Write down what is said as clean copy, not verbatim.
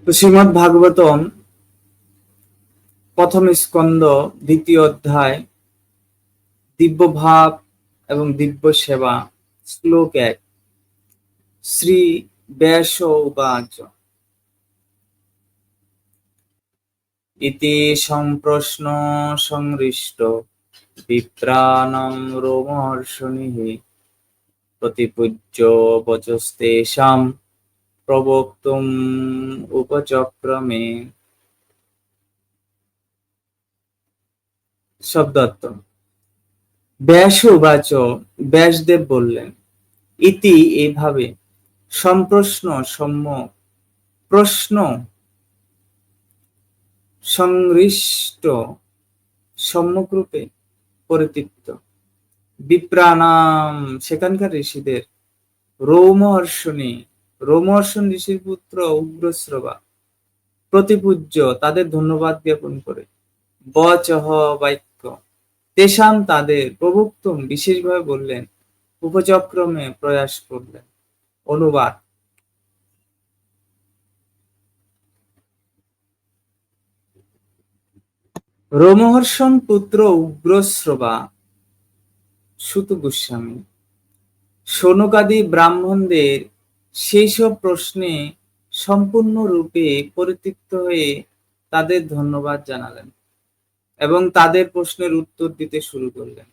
তো শ্রীমদ্ ভাগবতম প্রথম স্কন্ধ দ্বিতীয় অধ্যায় দিব্য ভাব এবং দিব্য সেবা শ্লোক 1। শ্রী ব্যাস উবাচ ইতি সম্প্রশ্ন সংহৃষ্ট বিপ্রাণং রোমহর্ষণিঃ প্রতিপূজ্য বচস্তেষাং প্রবক্তুম উপচক্রমে। শব্দার্থ: ব্যাস উবাচ, ব্যাসদেব বললেন, ইতি এইভাবে, সম্প্রশ্ন সম্যক, প্রশ্ন সংহৃষ্ট সম্যকরূপে পরিতৃপ্ত, বিপ্রাণাম সেখানকার ঋষিদের, রোমহর্ষণী রোমহর্ষণ ঋষির পুত্র উগ্রশ্রবা, প্রতিপূজ্য তাদের ধন্যবাদ জ্ঞাপন করে, বচঃ বাক্য, তেষাং তাদের, প্রবক্তুম বিশেষভাবে বললেন, উপচক্রমে প্রয়াস করলেন। অনুবাদ: রোমহর্ষণ পুত্র উগ্রশ্রবা সুত গোস্বামী শৌনকাদি ব্রাহ্মণদের সেই সব প্রশ্নে সম্পূর্ণরূপে পরিতৃপ্ত হয়ে তাদের ধন্যবাদ জানালেন এবং তাদের প্রশ্নের উত্তর দিতে শুরু করলেন।